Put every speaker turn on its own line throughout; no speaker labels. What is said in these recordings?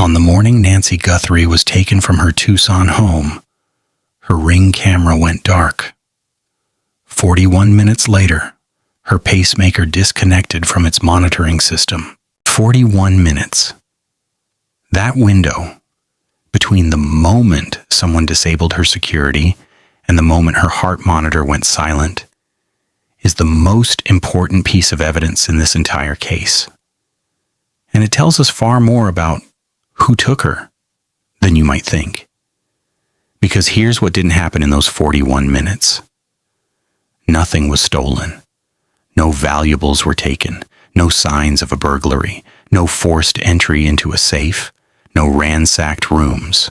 On the morning Nancy Guthrie was taken from her Tucson home, her Ring camera went dark. 41 minutes later, her pacemaker disconnected from its monitoring system. 41 minutes. That window, between the moment someone disabled her security and the moment her heart monitor went silent, is the most important piece of evidence in this entire case. And it tells us far more about who took her than you might think. Because here's what didn't happen in those 41 minutes. Nothing was stolen. No valuables were taken. No signs of a burglary. No forced entry into a safe. No ransacked rooms.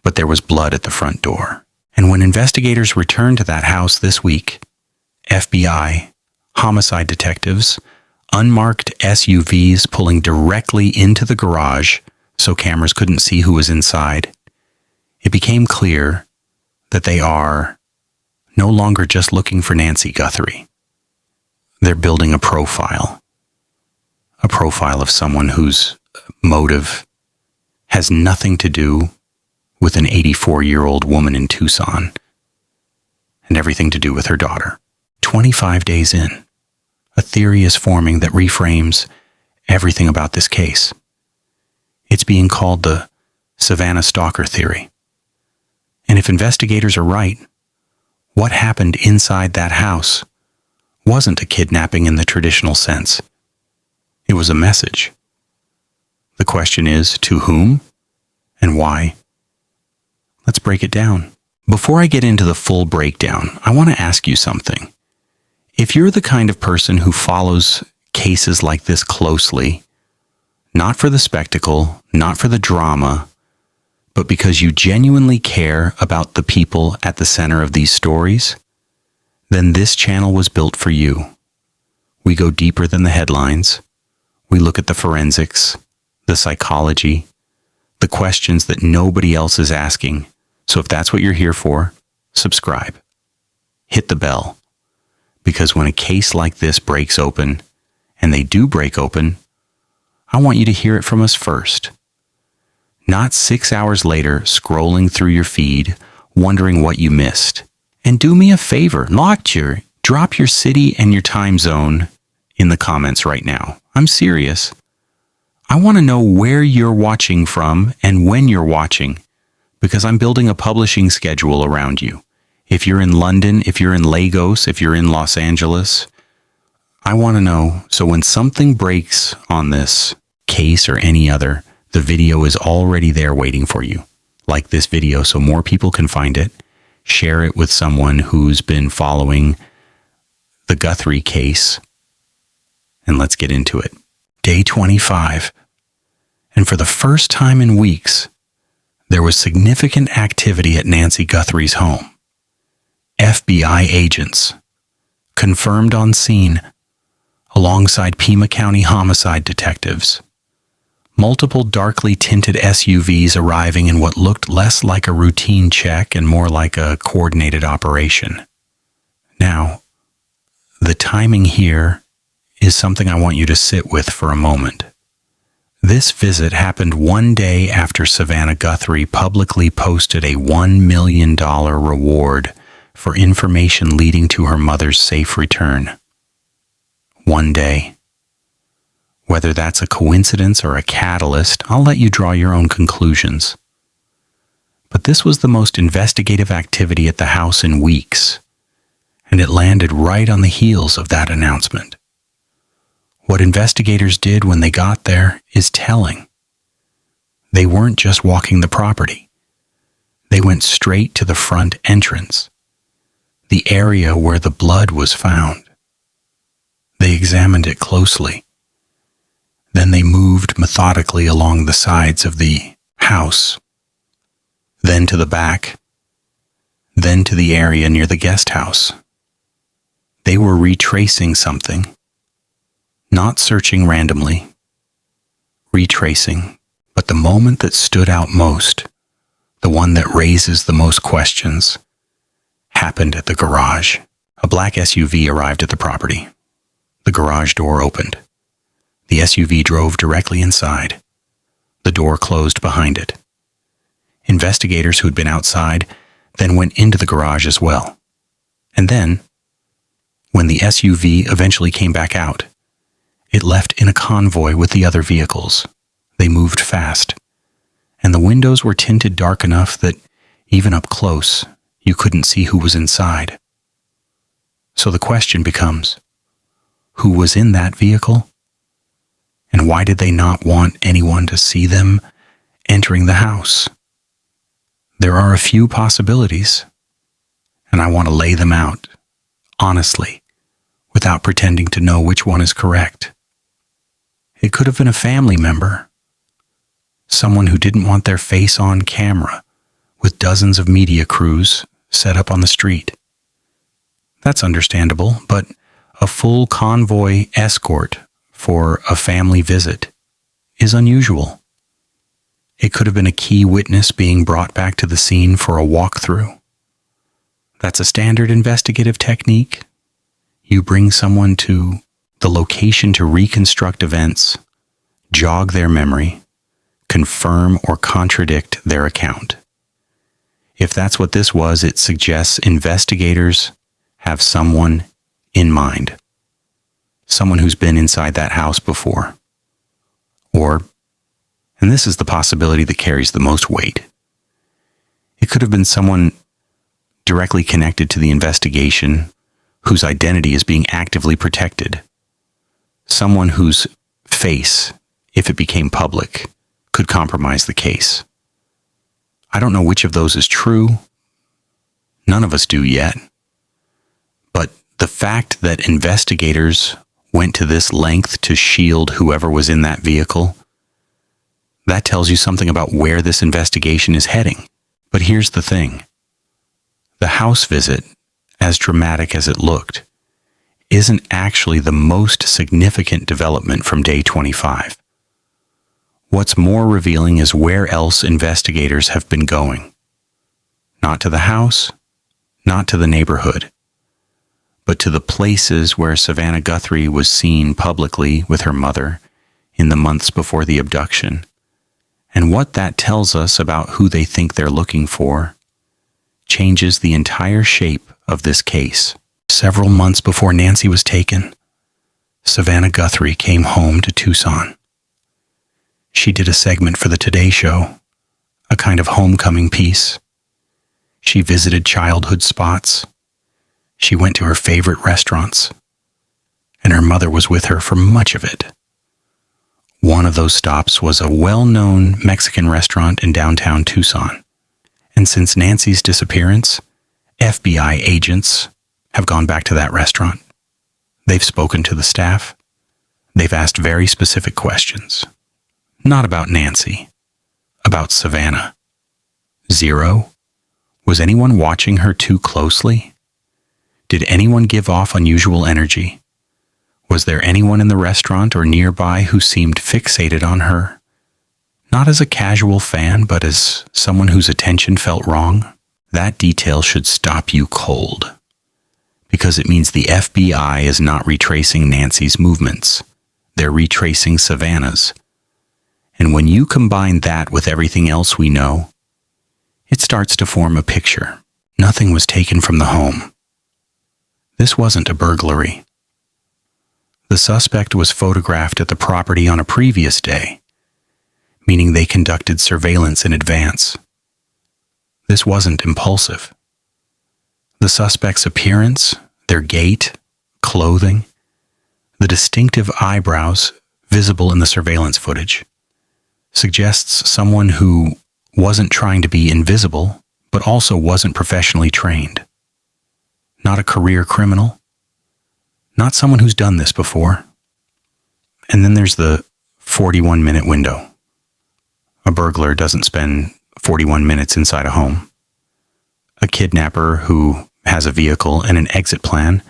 But there was blood at the front door. And when investigators returned to that house this week, FBI, homicide detectives, unmarked SUVs pulling directly into the garage so cameras couldn't see who was inside, it became clear that they are no longer just looking for Nancy Guthrie. They're building a profile of someone whose motive has nothing to do with an 84-year-old woman in Tucson and everything to do with her daughter. 25 days in, a theory is forming that reframes everything about this case. It's being called the Savannah Stalker theory. And if investigators are right, what happened inside that house wasn't a kidnapping in the traditional sense. It was a message. The question is, to whom and why? Let's break it down. Before I get into the full breakdown, I want to ask you something. If you're the kind of person who follows cases like this closely, not for the spectacle, not for the drama, but because you genuinely care about the people at the center of these stories, then this channel was built for you. We go deeper than the headlines. We look at the forensics, the psychology, the questions that nobody else is asking. So if that's what you're here for, subscribe. Hit the bell. Because when a case like this breaks open, and they do break open, I want you to hear it from us first. Not 6 hours later, scrolling through your feed, wondering what you missed. And do me a favor, drop your city and your time zone in the comments right now. I'm serious. I want to know where you're watching from and when you're watching, because I'm building a publishing schedule around you. If you're in London, if you're in Lagos, if you're in Los Angeles, I want to know. So when something breaks on this case or any other, the video is already there waiting for you. Like this video so more people can find it. Share it with someone who's been following the Guthrie case. And let's get into it. Day 25. And for the first time in weeks, there was significant activity at Nancy Guthrie's home. FBI agents, confirmed on scene, alongside Pima County homicide detectives. Multiple darkly tinted SUVs arriving in what looked less like a routine check and more like a coordinated operation. Now, the timing here is something I want you to sit with for a moment. This visit happened one day after Savannah Guthrie publicly posted a $1 million reward for information leading to her mother's safe return. One day. Whether that's a coincidence or a catalyst, I'll let you draw your own conclusions. But this was the most investigative activity at the house in weeks, and it landed right on the heels of that announcement. What investigators did when they got there is telling. They weren't just walking the property. They went straight to the front entrance, the area where the blood was found. They examined it closely. Then they moved methodically along the sides of the house, then to the back, then to the area near the guest house. They were retracing something, not searching randomly, retracing, but the moment that stood out most, the one that raises the most questions, happened at the garage. A black SUV arrived at the property. The garage door opened. The SUV drove directly inside. The door closed behind it. Investigators who had been outside then went into the garage as well. And then, when the SUV eventually came back out, it left in a convoy with the other vehicles. They moved fast, and the windows were tinted dark enough that, even up close, you couldn't see who was inside. So the question becomes, who was in that vehicle? And why did they not want anyone to see them entering the house? There are a few possibilities, and I want to lay them out, honestly, without pretending to know which one is correct. It could have been a family member, someone who didn't want their face on camera, with dozens of media crews set up on the street. That's understandable, but a full convoy escort for a family visit is unusual. It could have been a key witness being brought back to the scene for a walkthrough. That's a standard investigative technique. You bring someone to the location to reconstruct events, jog their memory, confirm or contradict their account. If that's what this was, it suggests investigators have someone in mind. Someone who's been inside that house before. Or, and this is the possibility that carries the most weight, it could have been someone directly connected to the investigation whose identity is being actively protected. Someone whose face, if it became public, could compromise the case. I don't know which of those is true. None of us do yet. But the fact that investigators went to this length to shield whoever was in that vehicle, that tells you something about where this investigation is heading. But here's the thing. The house visit, as dramatic as it looked, isn't actually the most significant development from day 25. What's more revealing is where else investigators have been going. Not to the house, not to the neighborhood, but to the places where Savannah Guthrie was seen publicly with her mother in the months before the abduction. And what that tells us about who they think they're looking for changes the entire shape of this case. Several months before Nancy was taken, Savannah Guthrie came home to Tucson. She did a segment for the Today Show, a kind of homecoming piece. She visited childhood spots. She went to her favorite restaurants, and her mother was with her for much of it. One of those stops was a well-known Mexican restaurant in downtown Tucson. And since Nancy's disappearance, FBI agents have gone back to that restaurant. They've spoken to the staff. They've asked very specific questions. Not about Nancy, about Savannah. Zero? Was anyone watching her too closely? Did anyone give off unusual energy? Was there anyone in the restaurant or nearby who seemed fixated on her? Not as a casual fan, but as someone whose attention felt wrong? That detail should stop you cold, because it means the FBI is not retracing Nancy's movements. They're retracing Savannah's. And when you combine that with everything else we know, it starts to form a picture. Nothing was taken from the home. This wasn't a burglary. The suspect was photographed at the property on a previous day, meaning they conducted surveillance in advance. This wasn't impulsive. The suspect's appearance, their gait, clothing, the distinctive eyebrows visible in the surveillance footage, suggests someone who wasn't trying to be invisible, but also wasn't professionally trained. Not a career criminal. Not someone who's done this before. And then there's the 41-minute window. A burglar doesn't spend 41 minutes inside a home. A kidnapper who has a vehicle and an exit plan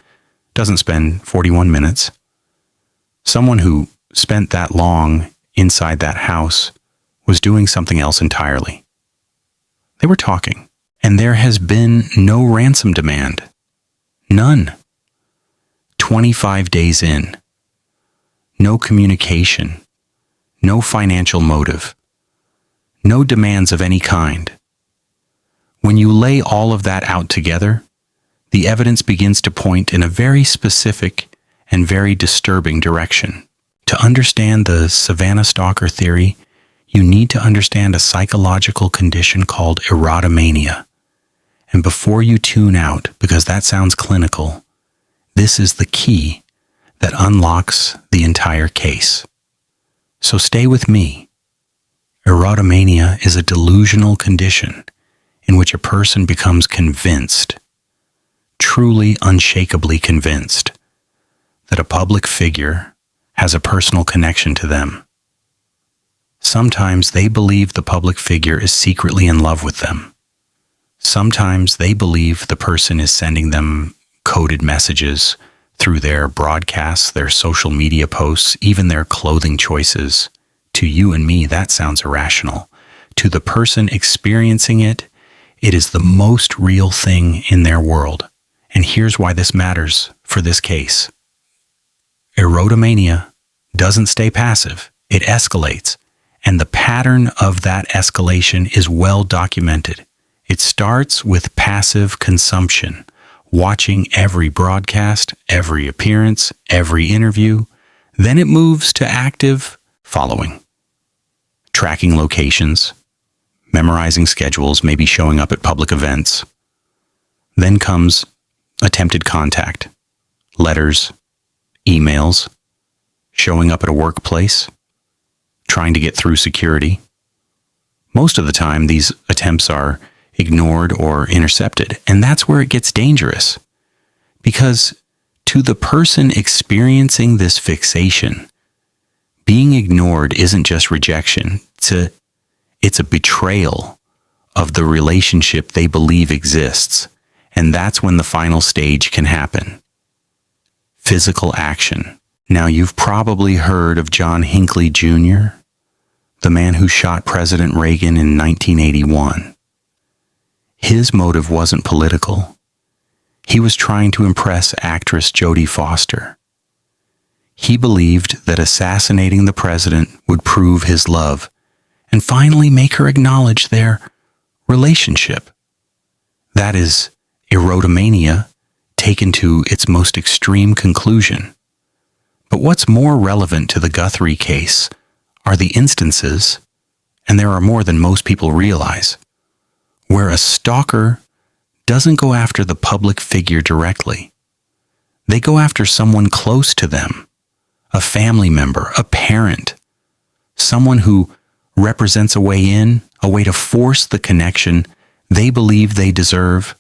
doesn't spend 41 minutes. Someone who spent that long inside that house was doing something else entirely. They were talking, and there has been no ransom demand. None. 25 days in. No communication. No financial motive. No demands of any kind. When you lay all of that out together, the evidence begins to point in a very specific and very disturbing direction. To understand the Savannah Stalker theory, you need to understand a psychological condition called erotomania. And before you tune out, because that sounds clinical, this is the key that unlocks the entire case. So stay with me. Erotomania is a delusional condition in which a person becomes convinced, truly unshakably convinced, that a public figure has a personal connection to them. Sometimes they believe the public figure is secretly in love with them. Sometimes they believe the person is sending them coded messages through their broadcasts, their social media posts, even their clothing choices. To you and me, that sounds irrational. To the person experiencing it, it is the most real thing in their world. And here's why this matters for this case. Erotomania doesn't stay passive. It escalates. And the pattern of that escalation is well documented. It starts with passive consumption, watching every broadcast, every appearance, every interview. Then it moves to active following, tracking locations, memorizing schedules, maybe showing up at public events. Then comes attempted contact, letters, emails, showing up at a workplace, trying to get through security. Most of the time, these attempts are ignored or intercepted, and that's where it gets dangerous. Because to the person experiencing this fixation, being ignored isn't just rejection, it's a betrayal of the relationship they believe exists, and that's when the final stage can happen. Physical action. Now, you've probably heard of John Hinckley Jr., the man who shot President Reagan in 1981. His motive wasn't political. He was trying to impress actress Jodie Foster. He believed that assassinating the president would prove his love and finally make her acknowledge their relationship. That is erotomania taken to its most extreme conclusion. But what's more relevant to the Guthrie case are the instances, and there are more than most people realize, where a stalker doesn't go after the public figure directly. They go after someone close to them, a family member, a parent, someone who represents a way in, a way to force the connection they believe they deserve.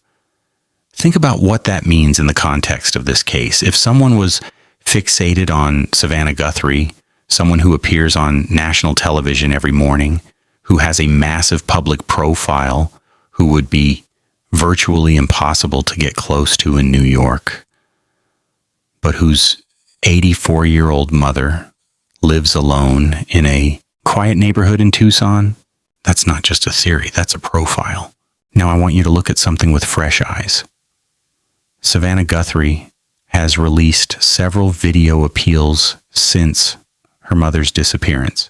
Think about what that means in the context of this case. If someone was fixated on Savannah Guthrie, someone who appears on national television every morning, who has a massive public profile, who would be virtually impossible to get close to in New York, but whose 84-year-old mother lives alone in a quiet neighborhood in Tucson, that's not just a theory, that's a profile. Now I want you to look at something with fresh eyes. Savannah Guthrie has released several video appeals since her mother's disappearance.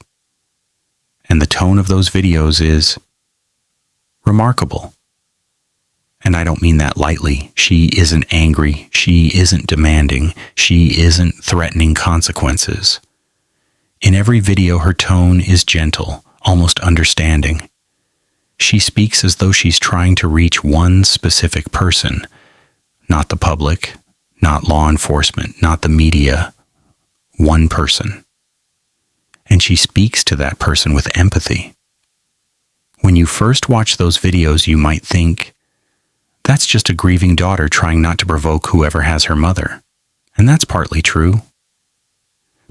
And the tone of those videos is remarkable. And I don't mean that lightly. She isn't angry. She isn't demanding. She isn't threatening consequences. In every video, her tone is gentle, almost understanding. She speaks as though she's trying to reach one specific person, not the public, not law enforcement, not the media, one person. And she speaks to that person with empathy. When you first watch those videos, you might think, that's just a grieving daughter trying not to provoke whoever has her mother. And that's partly true.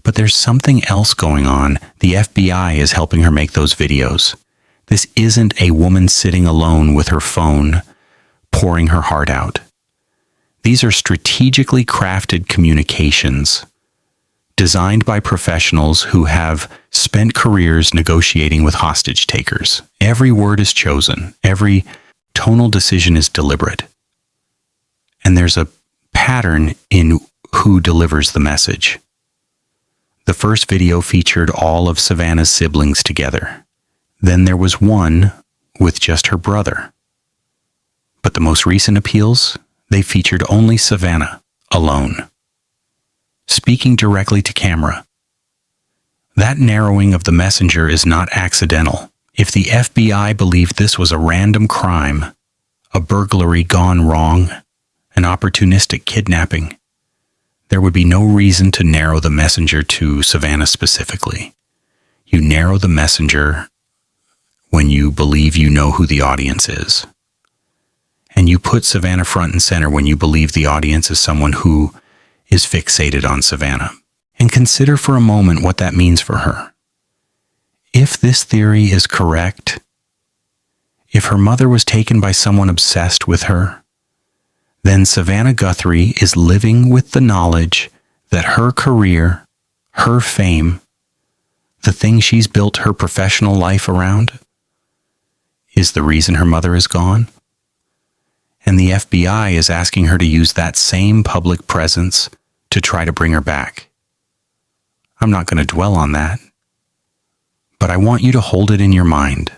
But there's something else going on. The FBI is helping her make those videos. This isn't a woman sitting alone with her phone, pouring her heart out. These are strategically crafted communications designed by professionals who have spent careers negotiating with hostage takers. Every word is chosen. Every tonal decision is deliberate. And there's a pattern in who delivers the message. The first video featured all of Savannah's siblings together. Then there was one with just her brother. But the most recent appeals, they featured only Savannah, alone. Speaking directly to camera. That narrowing of the messenger is not accidental. If the FBI believed this was a random crime, a burglary gone wrong, an opportunistic kidnapping, there would be no reason to narrow the messenger to Savannah specifically. You narrow the messenger when you believe you know who the audience is. And you put Savannah front and center when you believe the audience is someone who is fixated on Savannah. And consider for a moment what that means for her. If this theory is correct, if her mother was taken by someone obsessed with her, then Savannah Guthrie is living with the knowledge that her career, her fame, the thing she's built her professional life around, is the reason her mother is gone. And the FBI is asking her to use that same public presence to try to bring her back. I'm not going to dwell on that, but I want you to hold it in your mind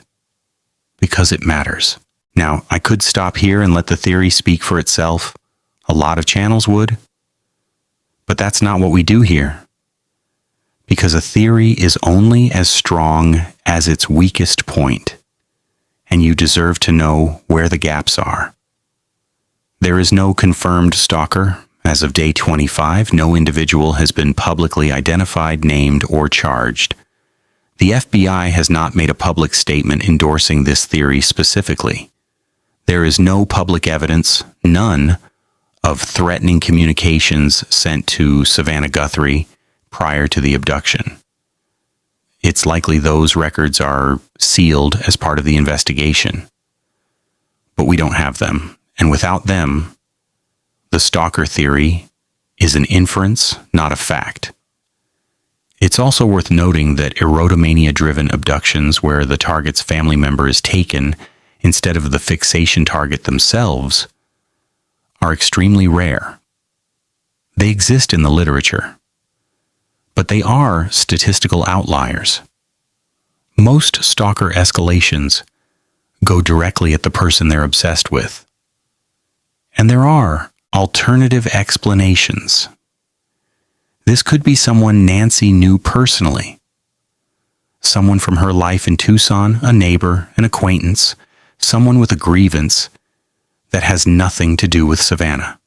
because it matters. Now, I could stop here and let the theory speak for itself. A lot of channels would, but that's not what we do here. Because a theory is only as strong as its weakest point, and you deserve to know where the gaps are. There is no confirmed stalker. As of day 25, no individual has been publicly identified, named, or charged. The FBI has not made a public statement endorsing this theory specifically. There is no public evidence, none, of threatening communications sent to Savannah Guthrie prior to the abduction. It's likely those records are sealed as part of the investigation. But we don't have them, and without them, the stalker theory is an inference, not a fact. It's also worth noting that erotomania-driven abductions where the target's family member is taken instead of the fixation target themselves are extremely rare. They exist in the literature, but they are statistical outliers. Most stalker escalations go directly at the person they're obsessed with. And there are alternative explanations. This could be someone Nancy knew personally. Someone from her life in Tucson, a neighbor, an acquaintance, someone with a grievance that has nothing to do with Savannah.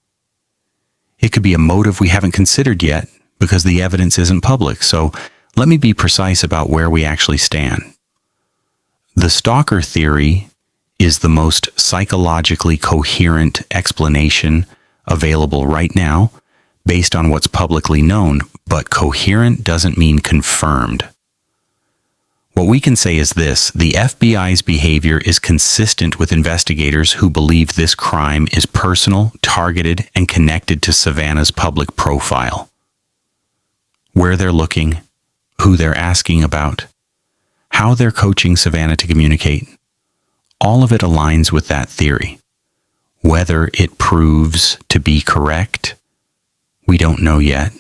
It could be a motive we haven't considered yet because the evidence isn't public, so let me be precise about where we actually stand. The stalker theory is the most psychologically coherent explanation available right now based on what's publicly known, but coherent doesn't mean confirmed. What we can say is this: the FBI's behavior is consistent with investigators who believe this crime is personal, targeted, and connected to Savannah's public profile. Where they're looking, who they're asking about, how they're coaching Savannah to communicate, all of it aligns with that theory. Whether it proves to be correct, we don't know yet,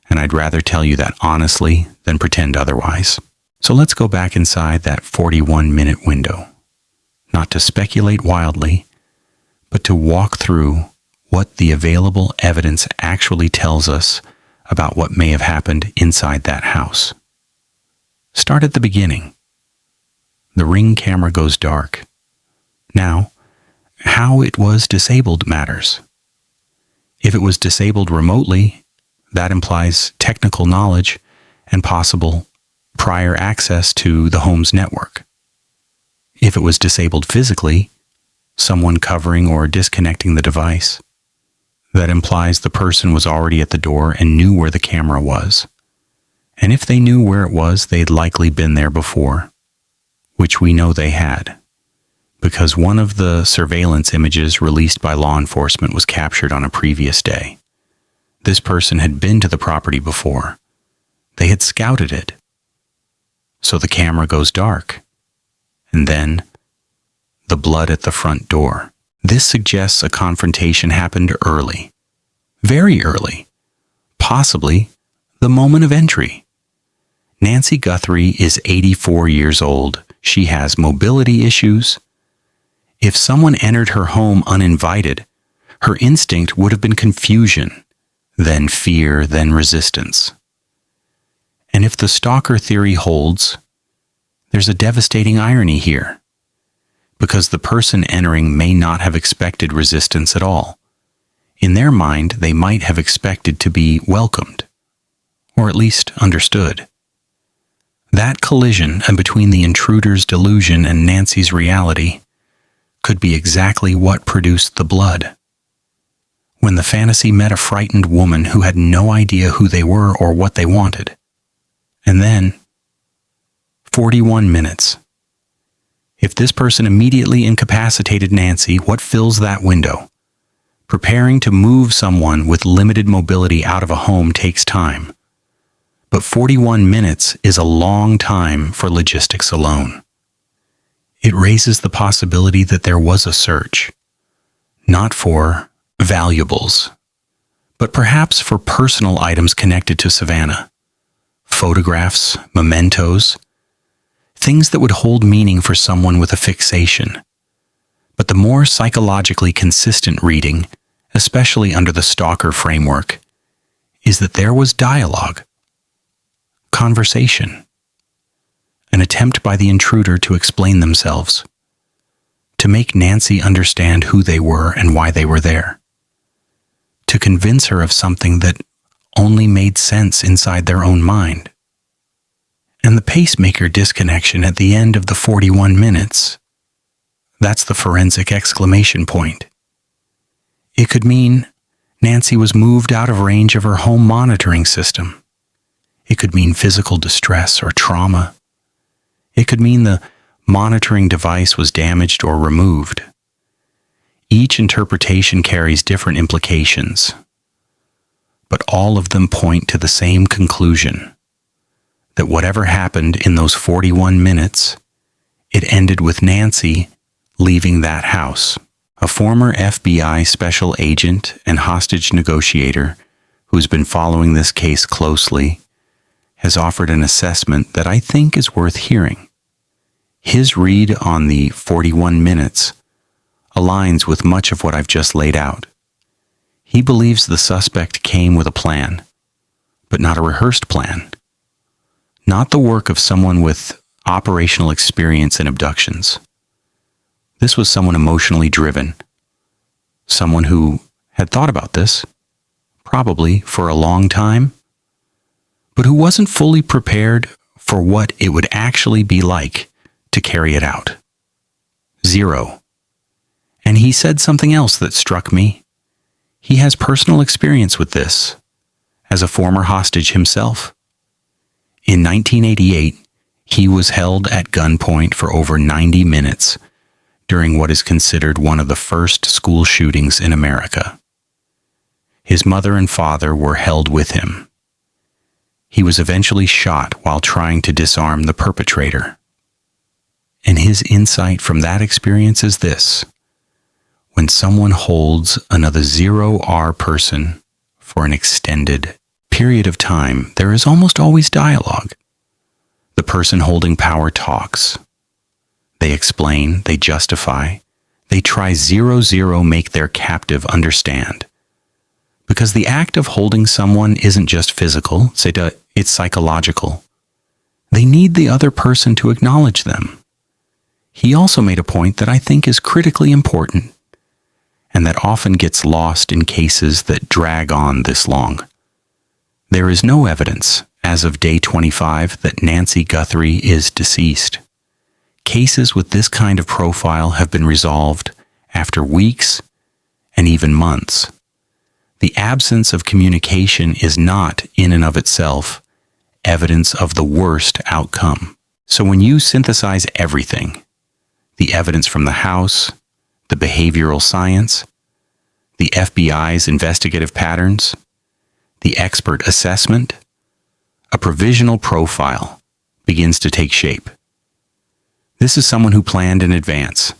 and I'd rather tell you that honestly than pretend otherwise. So let's go back inside that 41-minute window, not to speculate wildly, but to walk through what the available evidence actually tells us about what may have happened inside that house. Start at the beginning. The Ring camera goes dark. Now, how it was disabled matters. If it was disabled remotely, that implies technical knowledge and possible prior access to the home's network. If it was disabled physically, someone covering or disconnecting the device, that implies the person was already at the door and knew where the camera was. And if they knew where it was, they'd likely been there before, which we know they had, because one of the surveillance images released by law enforcement was captured on a previous day. This person had been to the property before. They had scouted it. So the camera goes dark. And then, the blood at the front door. This suggests a confrontation happened early. Very early. Possibly the moment of entry. Nancy Guthrie is 84 years old. She has mobility issues. If someone entered her home uninvited, her instinct would have been confusion, then fear, then resistance. And if the stalker theory holds, there's a devastating irony here, because the person entering may not have expected resistance at all. In their mind, they might have expected to be welcomed, or at least understood. That collision between the intruder's delusion and Nancy's reality could be exactly what produced the blood. When the fantasy met a frightened woman who had no idea who they were or what they wanted. And then, 41 minutes. If this person immediately incapacitated Nancy, what fills that window? Preparing to move someone with limited mobility out of a home takes time. But 41 minutes is a long time for logistics alone. It raises the possibility that there was a search, not for valuables, but perhaps for personal items connected to Savannah. Photographs, mementos, things that would hold meaning for someone with a fixation. But the more psychologically consistent reading, especially under the stalker framework, is that there was dialogue, conversation, an attempt by the intruder to explain themselves, to make Nancy understand who they were and why they were there, to convince her of something that only made sense inside their own mind. And the pacemaker disconnection at the end of the 41 minutes, that's the forensic exclamation point. It could mean Nancy was moved out of range of her home monitoring system. It could mean physical distress or trauma. It could mean the monitoring device was damaged or removed. Each interpretation carries different implications, but all of them point to the same conclusion, that whatever happened in those 41 minutes, it ended with Nancy leaving that house. A former FBI special agent and hostage negotiator who's been following this case closely has offered an assessment that I think is worth hearing. His read on the 41 minutes aligns with much of what I've just laid out. He believes the suspect came with a plan, but not a rehearsed plan. Not the work of someone with operational experience in abductions. This was someone emotionally driven, someone who had thought about this, probably for a long time, but who wasn't fully prepared for what it would actually be like to carry it out. 0. And he said something else that struck me. He has personal experience with this, as a former hostage himself. In 1988, he was held at gunpoint for over 90 minutes during what is considered one of the first school shootings in America. His mother and father were held with him. He was eventually shot while trying to disarm the perpetrator. And his insight from that experience is this: when someone holds another 0R person for an extended period of time, there is almost always dialogue. The person holding power talks. They explain, they justify, they try 0-0 make their captive understand. Because the act of holding someone isn't just physical, it's psychological. They need the other person to acknowledge them. He also made a point that I think is critically important, and that often gets lost in cases that drag on this long. There is no evidence, as of day 25, that Nancy Guthrie is deceased. Cases with this kind of profile have been resolved after weeks and even months. The absence of communication is not, in and of itself, evidence of the worst outcome. So when you synthesize everything, the evidence from the house, the behavioral science, the FBI's investigative patterns, the expert assessment, a provisional profile begins to take shape. This is someone who planned in advance.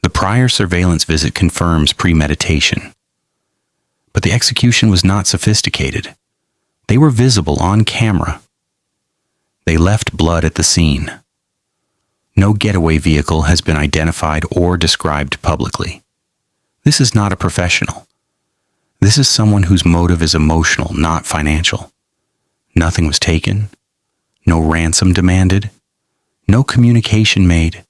The prior surveillance visit confirms premeditation. But the execution was not sophisticated. They were visible on camera. They left blood at the scene. No getaway vehicle has been identified or described publicly. This is not a professional. This is someone whose motive is emotional, not financial. Nothing was taken. No ransom demanded. No communication made.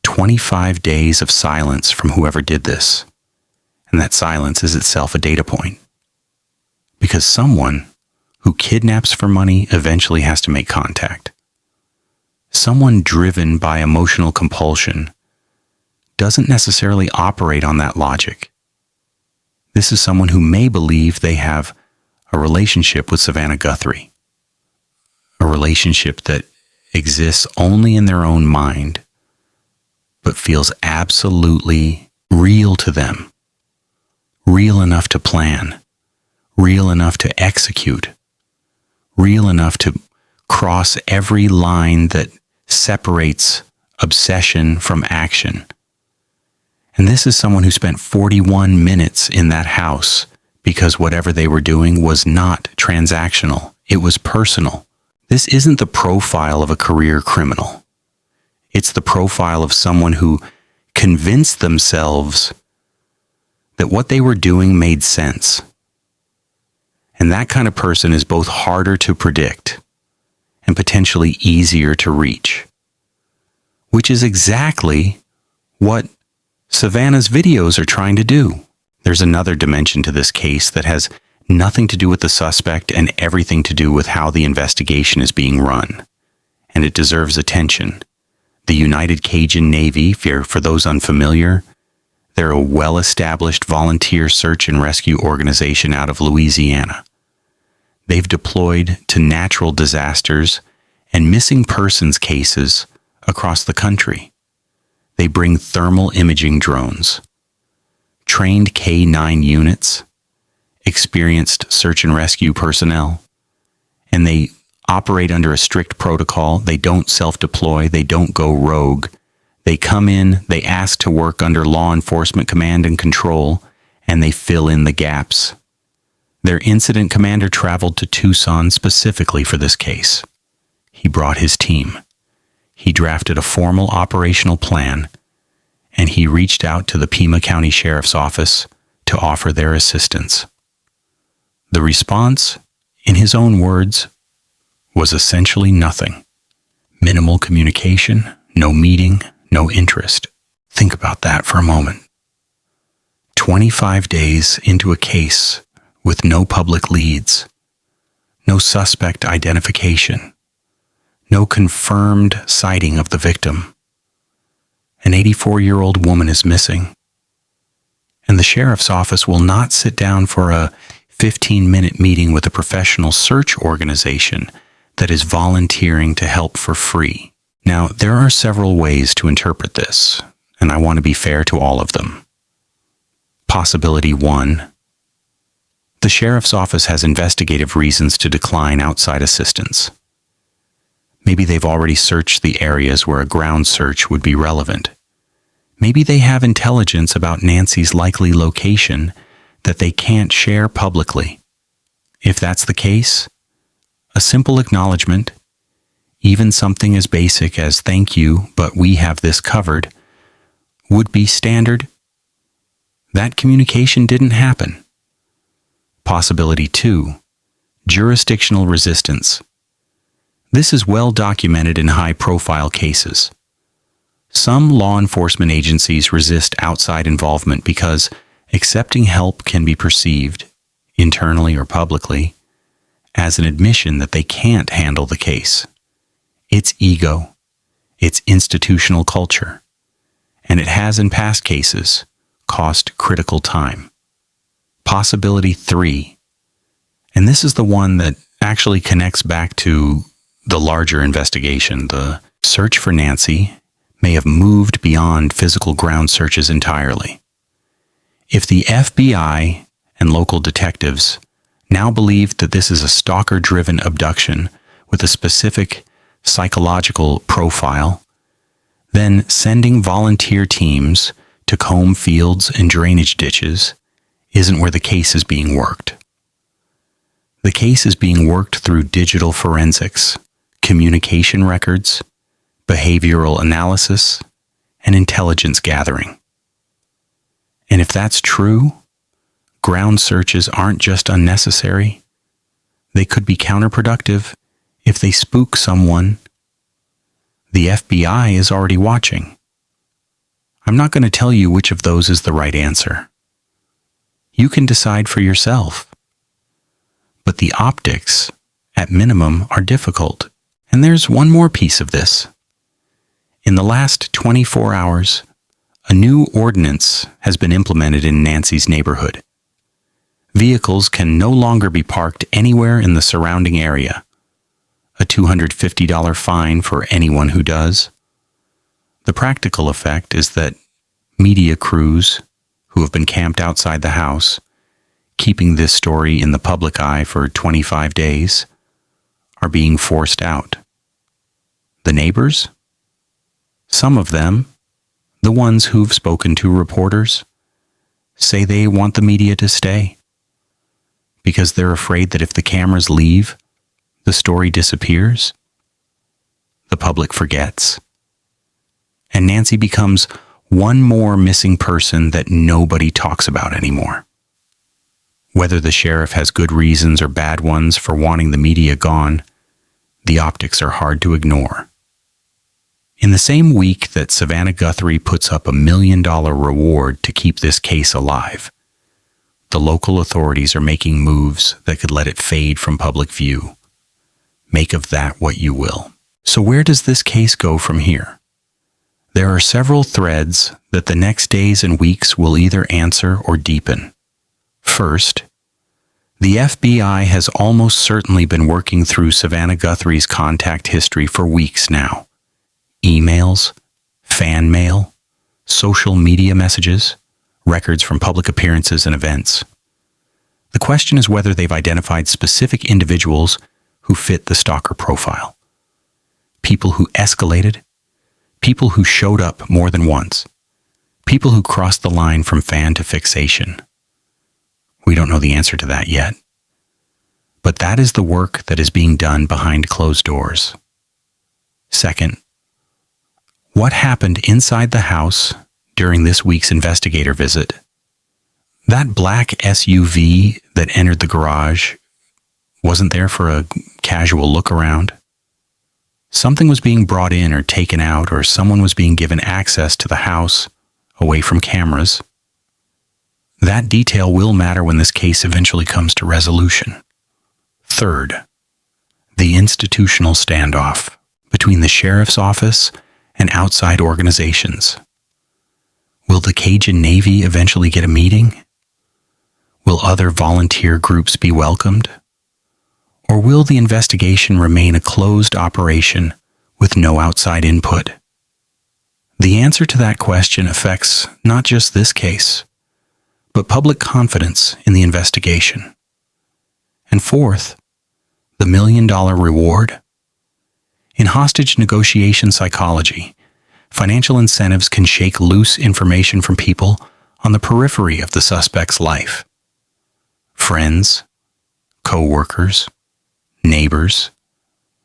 25 days of silence from whoever did this. And that silence is itself a data point. Because someone who kidnaps for money eventually has to make contact. Someone driven by emotional compulsion doesn't necessarily operate on that logic. This is someone who may believe they have a relationship with Savannah Guthrie, a relationship that exists only in their own mind, but feels absolutely real to them, real enough to plan, real enough to execute, real enough to cross every line that separates obsession from action. And this is someone who spent 41 minutes in that house because whatever they were doing was not transactional. It was personal. This isn't the profile of a career criminal. It's the profile of someone who convinced themselves that what they were doing made sense. And that kind of person is both harder to predict and potentially easier to reach, which is exactly what Savannah's videos are trying to do. There's another dimension to this case that has nothing to do with the suspect and everything to do with how the investigation is being run. And it deserves attention. The United Cajun Navy, for those unfamiliar, they're a well-established volunteer search and rescue organization out of Louisiana. They've deployed to natural disasters and missing persons cases across the country. They bring thermal imaging drones, trained K-9 units, experienced search and rescue personnel, and they operate under a strict protocol. They don't self-deploy. They don't go rogue. They come in, they ask to work under law enforcement command and control, and they fill in the gaps. Their incident commander traveled to Tucson specifically for this case. He brought his team. He drafted a formal operational plan, and he reached out to the Pima County Sheriff's Office to offer their assistance. The response, in his own words, was essentially nothing. Minimal communication, no meeting, no interest. Think about that for a moment. 25 days into a case with no public leads, no suspect identification, no confirmed sighting of the victim. An 84-year-old woman is missing, and the sheriff's office will not sit down for a 15-minute meeting with a professional search organization that is volunteering to help for free. Now, there are several ways to interpret this, and I want to be fair to all of them. Possibility 1. The sheriff's office has investigative reasons to decline outside assistance. Maybe they've already searched the areas where a ground search would be relevant. Maybe they have intelligence about Nancy's likely location that they can't share publicly. If that's the case, a simple acknowledgement, even something as basic as "thank you, but we have this covered," would be standard. That communication didn't happen. Possibility 2. Jurisdictional resistance. This is well documented in high-profile cases. Some law enforcement agencies resist outside involvement because accepting help can be perceived, internally or publicly, as an admission that they can't handle the case. It's ego, it's institutional culture, and it has in past cases cost critical time. Possibility 3, and this is the one that actually connects back to the larger investigation. The search for Nancy may have moved beyond physical ground searches entirely. If the FBI and local detectives now believe that this is a stalker-driven abduction with a specific psychological profile, then sending volunteer teams to comb fields and drainage ditches isn't where the case is being worked. The case is being worked through digital forensics, communication records, behavioral analysis, and intelligence gathering. And if that's true, ground searches aren't just unnecessary, they could be counterproductive if they spook someone. The FBI is already watching. I'm not going to tell you which of those is the right answer. You can decide for yourself. But the optics, at minimum, are difficult. And there's one more piece of this. In the last 24 hours, a new ordinance has been implemented in Nancy's neighborhood. Vehicles can no longer be parked anywhere in the surrounding area. A $250 fine for anyone who does. The practical effect is that media crews who have been camped outside the house, keeping this story in the public eye for 25 days, are being forced out. The neighbors? Some of them, the ones who've spoken to reporters, say they want the media to stay because they're afraid that if the cameras leave, the story disappears. The public forgets. And Nancy becomes one more missing person that nobody talks about anymore. Whether the sheriff has good reasons or bad ones for wanting the media gone, the optics are hard to ignore. In the same week that Savannah Guthrie puts up $1 million reward to keep this case alive, the local authorities are making moves that could let it fade from public view. Make of that what you will. So where does this case go from here? There are several threads that the next days and weeks will either answer or deepen. First, the FBI has almost certainly been working through Savannah Guthrie's contact history for weeks now. Emails, fan mail, social media messages, records from public appearances and events. The question is whether they've identified specific individuals who fit the stalker profile. People who escalated, people who showed up more than once, people who crossed the line from fan to fixation. We don't know the answer to that yet. But that is the work that is being done behind closed doors. Second, what happened inside the house during this week's investigator visit? That black SUV that entered the garage wasn't there for a casual look around. Something was being brought in or taken out, or someone was being given access to the house away from cameras. That detail will matter when this case eventually comes to resolution. Third, the institutional standoff between the sheriff's office and outside organizations. Will the Cajun Navy eventually get a meeting? Will other volunteer groups be welcomed? Or will the investigation remain a closed operation with no outside input? The answer to that question affects not just this case, but public confidence in the investigation. And fourth, the $1 million reward. In hostage negotiation psychology, financial incentives can shake loose information from people on the periphery of the suspect's life. Friends, co-workers, neighbors,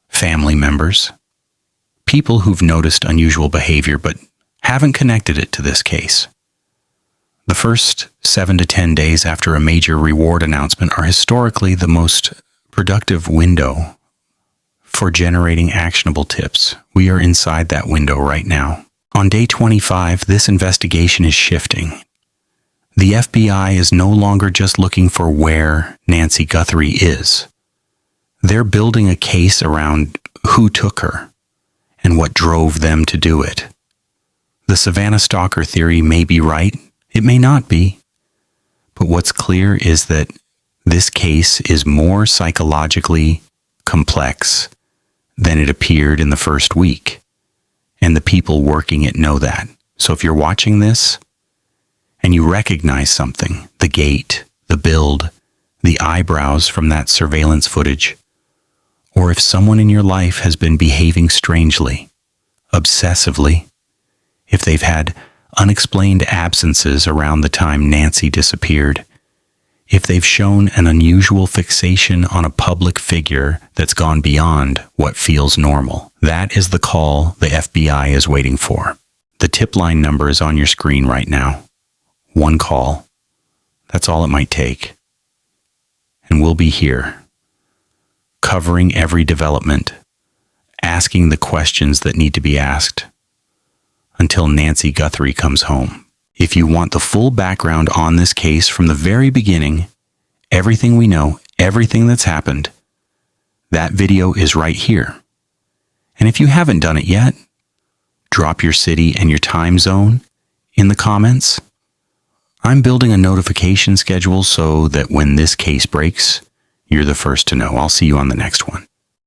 family members, people who've noticed unusual behavior but haven't connected it to this case. The first 7 to 10 days after a major reward announcement are historically the most productive window for generating actionable tips. We are inside that window right now. On day 25, this investigation is shifting. The FBI is no longer just looking for where Nancy Guthrie is. They're building a case around who took her and what drove them to do it. The Savannah Stalker theory may be right, it may not be. But what's clear is that this case is more psychologically complex than it appeared in the first week. And the people working it know that. So if you're watching this and you recognize something, the gait, the build, the eyebrows from that surveillance footage, or if someone in your life has been behaving strangely, obsessively, if they've had unexplained absences around the time Nancy disappeared, If they've shown an unusual fixation on a public figure that's gone beyond what feels normal, that is the call the FBI is waiting for. The tip line number is on your screen right now. One call. That's all it might take. And we'll be here, covering every development, asking the questions that need to be asked, until Nancy Guthrie comes home. If you want the full background on this case from the very beginning, everything we know, everything that's happened, that video is right here. And if you haven't done it yet, drop your city and your time zone in the comments. I'm building a notification schedule so that when this case breaks, you're the first to know. I'll see you on the next one.